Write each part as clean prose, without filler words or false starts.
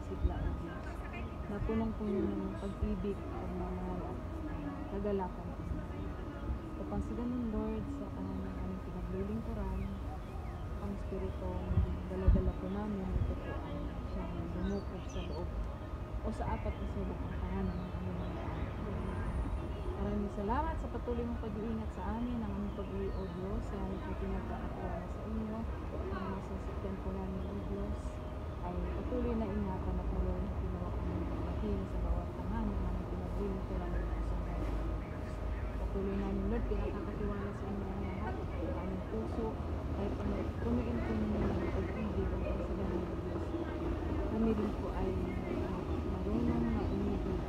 sigla o Diyos, na punong-puno ng pag-ibig, pagmamahal at kagalakan. Kapag sa ganun, Lord, sa aming pinaglilingkuran, ang Espiritu dala-dala po namin, ito po ang siyang lumukog sa loob o sa apat na sulok ng tahanan ng aming mga tao. Maraming salamat sa patuloy mong pag-iingat sa amin, ang aming pag-uwi, O Diyos, sa aming po pinagkakatiwala sa inyo, ang masasakyan po namin, O Diyos, ay patuloy na ingatan at maluwang ginawa kami ng sa bawat tahanan ng aming pinaglilingkuran ng sa mga patuloy namin, Lord, pinakakatiwala sa inyo ang lahat, ang aming puso, ay punuin po ninyo ng pag-ibig ang pagsagan ng Diyos. Kami rin po ay marunong na umibig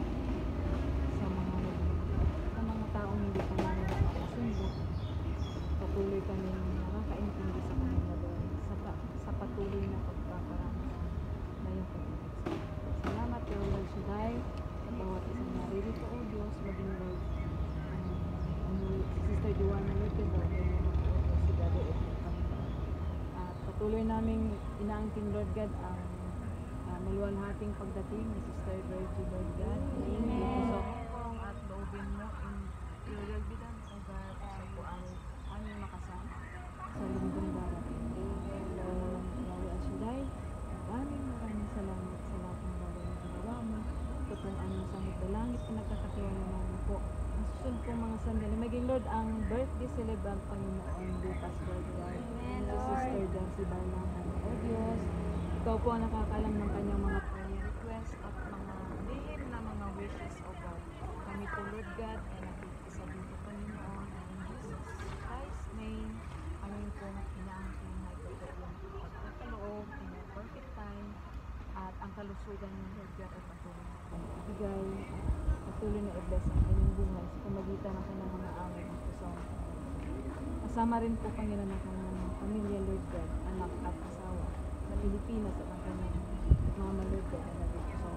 sa mga taong hindi pa namin nakakasundo. Patuloy kami nakakaintindi sa kanila doon sa patuloy na pagpaparami na yung pag-ibig sa kanila. Salamat kay Lord Shaddai sa bawat isang naririto, O Diyos, maging Lord si Sister Joanna Lord, kay Lord, si Daddy Edwin. Patuloy naming inaangkin, Lord God, ang maluwalhating pagdating ni Sister Virgie, Lord God. Amen. At loobin mo in your bidan, O God, sa po ay aming makasama sa linggong darating. Amen. Lord, Lord Ashuday, maraming salamat sa lahat ng bagay na ginawa mo. Ito pong aming sangit na langit, pinagkakatiwala namin po. Ang susunod pong mga sandali, maging Lord, ang birthday celebrant Panginoon Lucas, Lord God. Si Sister Jancy Barlahan, O Diyos, ikaw po ang nakakalam ng kanyang mga prayer request at mga lihim na mga wishes, O God. Kami po, Lord God, ay nakikisabi po, Panginoon, in Jesus Christ's name, kami po inaangkin na ito po yung pagkakaloob in a perfect time, at ang kalusugan ng Lord God ay patuloy na ibigay, patuloy na i-bless ang kanyang buhay sa pamagitan ng kanyang mga away ng puso. Kasama rin po, Panginoon, ng kanyang pamilya, Lord God, anak at asawa sa Pilipinas at ang kanyang mama, Lord God, na nagpuso.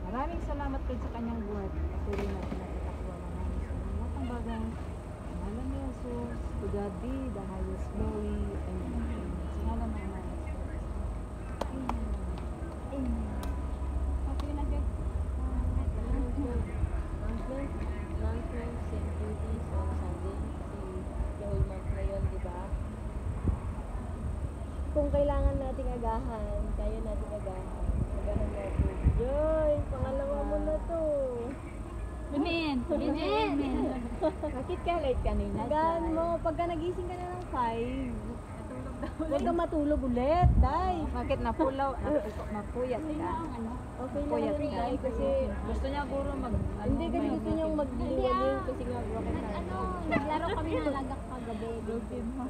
Maraming salamat din sa kanyang buhay at patuloy na pinagkakatiwala namin sa lahat ng bagay. Sa ngalan ni Jesus, to God be the highest glory. Amen. Sa ngalan ng Ama. Amen. Amen. Okay na, God. Non-friends and duties on Sunday. Si whole month na yun, di ba? Kung kailangan nating agahan, kaya nating agahan. Agahan natin. Joy, pangalawa mo na to. Amen. Amen. Bakit ka late kanina? Agahan mo, pagka nagising ka na ng 5, huwag ka matulog ulit, Day. Bakit napulaw? Napuyat ka? Okay lang Puyat yun, ka? Day, kasi Gusto niya guro hindi kasi gusto niyang magliwaliw kasi nga broken heart. Naglaro kami ng lagak kagabi.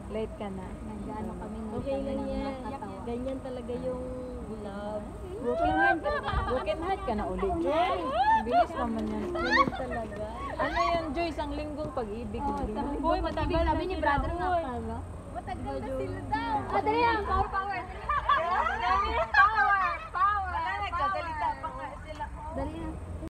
late ka na. Nag-ano kami ng Okay lang yan. nagtatawa. Ganyan talaga yung love. Broken heart ka na ulit, Joy. Bilis naman yan. Ganyan talaga. Ano yan, Joy? Isang linggong pag-ibig. Boy, matagal sabi ni brother nga pala. Matagal na sila daw. Dali lang, power. Power! Power! Wala nagkasalita pa nga sila. Dali na.